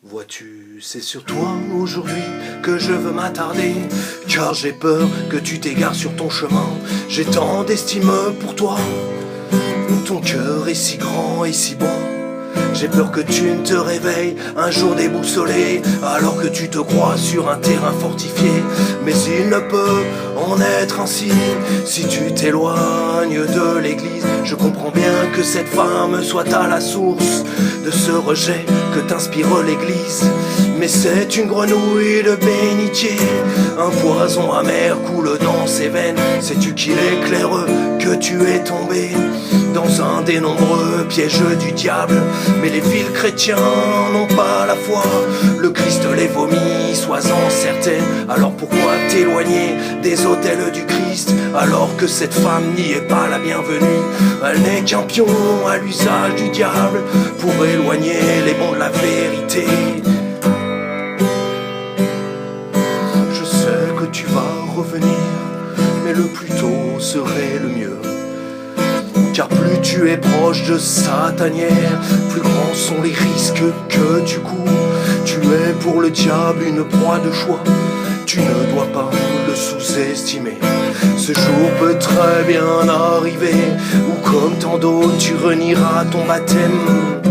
Vois-tu, c'est sur toi aujourd'hui que je veux m'attarder, car j'ai peur que tu t'égares sur ton chemin. J'ai tant d'estime pour toi, ton cœur est si grand et si bon. J'ai peur que tu ne te réveilles un jour déboussolé, alors que tu te crois sur un terrain fortifié. Mais il ne peut en être ainsi si tu t'éloignes de l'église. Je comprends bien que cette femme soit à la source de ce rejet que t'inspire l'église. Mais c'est une grenouille de bénitier, un poison amer coule dans ses veines. Sais-tu qu'il est claireux que tu es tombé dans un des nombreux pièges du diable? Mais les fils chrétiens n'ont pas la foi, le Christ les vomit, sois-en certaine. Alors pourquoi t'éloigner des autels du Christ, alors que cette femme n'y est pas la bienvenue? Elle n'est qu'un pion à l'usage du diable pour éloigner les bons de la vérité. Je sais que tu vas revenir, mais le plus tôt serait le mieux. Car plus tu es proche de sa tanière, plus grands sont les risques que tu cours. Tu es pour le diable une proie de choix, tu ne dois pas le sous-estimer. Ce jour peut très bien arriver, où comme tant d'autres tu renieras ton baptême.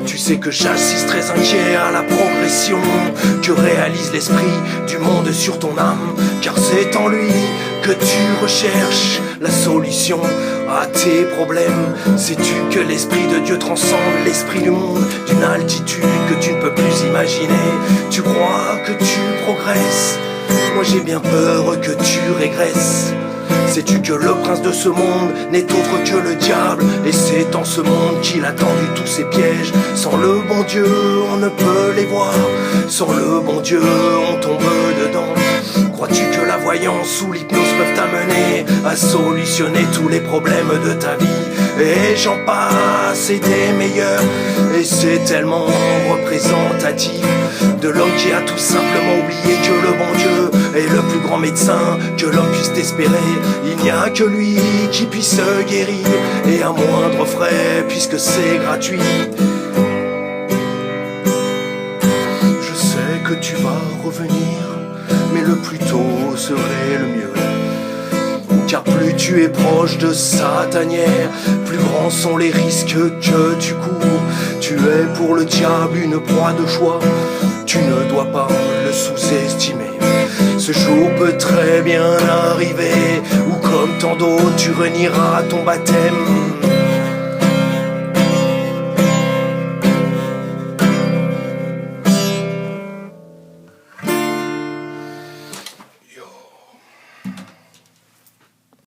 Tu sais que j'assiste très inquiet à la progression que réalise l'esprit du monde sur ton âme. Car c'est en lui que tu recherches la solution à tes problèmes. Sais-tu que l'esprit de Dieu transcende l'esprit du monde d'une altitude que tu ne peux plus imaginer? Tu crois que tu progresses, moi j'ai bien peur que tu régresses. Sais-tu que le prince de ce monde n'est autre que le diable, et c'est en ce monde qu'il a tendu tous ses pièges. Sans le bon Dieu on ne peut les voir, sans le bon Dieu on tombe dedans. Crois-tu que la voyance ou l'hypnose peuvent t'amener à solutionner tous les problèmes de ta vie? Et j'en passe, et des meilleurs, et c'est tellement représentatif de l'homme qui a tout simplement oublié que le bon Dieu est le plus grand médecin que l'homme puisse espérer. Il n'y a que lui qui puisse guérir, et à moindre frais puisque c'est gratuit. Je sais que tu vas revenir, mais le plus tôt serait le mieux. Car plus tu es proche de sa tanière, plus grands sont les risques que tu cours. Tu es pour le diable une proie de choix, tu ne dois pas le sous-estimer. Ce jour peut très bien arriver, où comme tant d'autres tu renieras ton baptême.